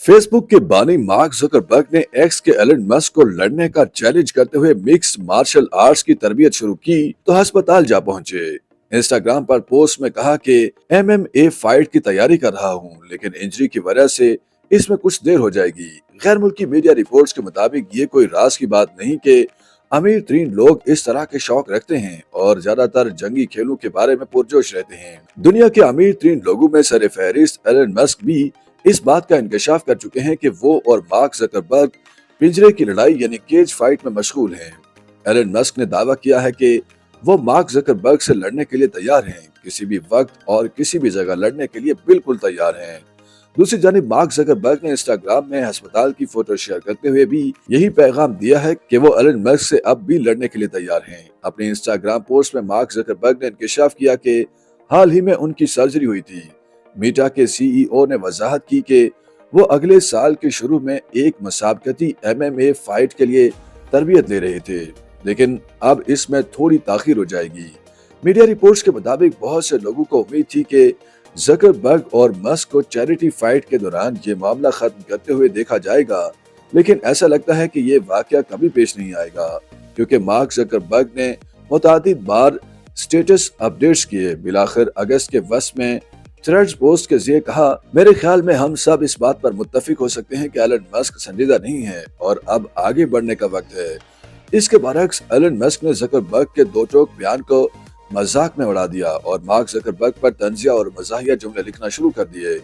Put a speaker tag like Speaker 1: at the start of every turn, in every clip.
Speaker 1: Facebook के बानी mark Zuckerberg ने एक्स के एलन मस्क को लड़ने का चैलेंज करते हुए मिक्स मार्शल आर्ट्स की तरबियत शुरू की तो अस्पताल जा पहुंचे। इंस्टाग्राम पर पोस्ट में कहा कि एमएमए फाइट की तैयारी कर रहा हूं, लेकिन इंजरी की वजह से इसमें कुछ देर हो जाएगी। गैर मुल्की मीडिया रिपोर्ट्स के मुताबिक ये कोई राज की बात नहीं कि अमीर तरीन लोग इस तरह के शौक रखते हैं और ज्यादातर जंगी खेलों के बारे में पुरजोश रहते हैं। दुनिया के अमीर तरीन लोगों में सर फहरिस्त एलन मस्क भी इस बात का इंकशाफ कर चुके हैं कि वो और मार्क ज़करबर्ग पिंजरे की लड़ाई यानी केज फाइट में मशगूल हैं। एलन मस्क ने दावा किया है कि वो मार्क ज़करबर्ग से लड़ने के लिए तैयार हैं, किसी भी वक्त और किसी भी जगह लड़ने के लिए बिल्कुल तैयार हैं। दूसरी जानिब मार्क ज़करबर्ग ने इंस्टाग्राम में अस्पताल की फोटो शेयर करते हुए भी यही पैगाम दिया है कि वो एलन मस्क से अब भी लड़ने के लिए तैयार हैं। अपने इंस्टाग्राम पोस्ट में मार्क ज़करबर्ग ने इंकशाफ किया कि हाल ही में उनकी सर्जरी हुई थी। मीटा के सीईओ ने वजाहत की कि वो अगले साल के शुरू में एक मुसाबकती एमएमए फाइट के लिए तरबियत ले रहे थे, लेकिन अब इसमें थोड़ी ताखीर हो जाएगी। मीडिया रिपोर्ट्स के मुताबिक बहुत से लोगों को उम्मीद थी कि ज़करबर्ग और मस्क को चैरिटी फाइट के दौरान ये मामला खत्म करते हुए देखा जाएगा, लेकिन ऐसा लगता है कि ये वाकया कभी पेश नहीं आएगा, क्योंकि मार्क ज़करबर्ग ने मुतादिद बार स्टेटस अपडेट्स किए। बिलाखिर अगस्त के वस्त में थ्रेड्स पोस्ट के ज़रिए कहा, मेरे ख्याल में हम सब इस बात पर मुत्तफिक हो सकते हैं कि एलन मस्क संजीदा नहीं है और अब आगे बढ़ने का वक्त है। इसके बरक्स एलन मस्क ने ज़करबर्ग के दो टोक बयान को मजाक में उड़ा दिया और मार्क ज़करबर्ग पर तंजिया और मजाहिया जुमले लिखना शुरू कर दिए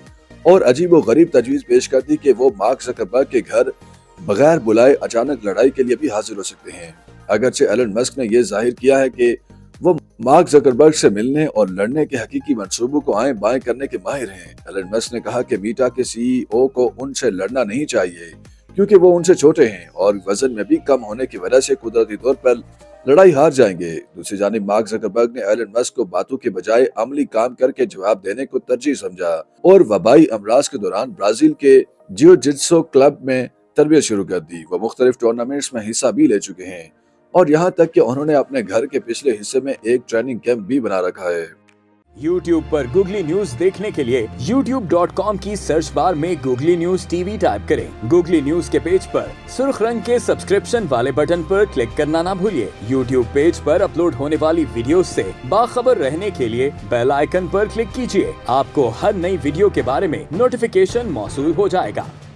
Speaker 1: और अजीब व गरीब तजवीज़ पेश कर दी कि वो मार्क ज़करबर्ग के घर बगैर बुलाए अचानक लड़ाई के लिए भी हाजिर हो सकते हैं। अगरचे एलन मस्क ने यह जाहिर किया है कि वो मार्क ज़करबर्ग से मिलने और लड़ने के हकीकी मंसूबों को आएं बाएं करने के माहिर हैं। एलन मस्क ने कहा कि मीटा के सीईओ को उनसे लड़ना नहीं चाहिए, क्योंकि वो उनसे छोटे हैं और वजन में भी कम होने की वजह से कुदरती तौर पर लड़ाई हार जाएंगे। दूसरी जानिब मार्क ज़करबर्ग ने एलन मस्क को बातों के बजाय अमली काम करके जवाब देने को तरजीह समझा और वबाई अमराज के दौरान ब्राजील के जियो-जित्सो क्लब में तरबियत शुरू कर दी। वो मुख्तलिफ टूर्नामेंट्स में हिस्सा भी ले चुके हैं और यहाँ तक कि उन्होंने अपने घर के पिछले हिस्से में एक ट्रेनिंग कैंप भी बना रखा है।
Speaker 2: YouTube पर गूगली न्यूज देखने के लिए youtube.com की सर्च बार में गूगली न्यूज टीवी टाइप करें। गूगली न्यूज के पेज पर सुर्ख रंग के सब्सक्रिप्शन वाले बटन पर क्लिक करना ना भूलिए। YouTube पेज पर अपलोड होने वाली वीडियो से बाखबर रहने के लिए बेल आइकन पर क्लिक कीजिए। आपको हर नई वीडियो के बारे में नोटिफिकेशन मौसूल हो जाएगा।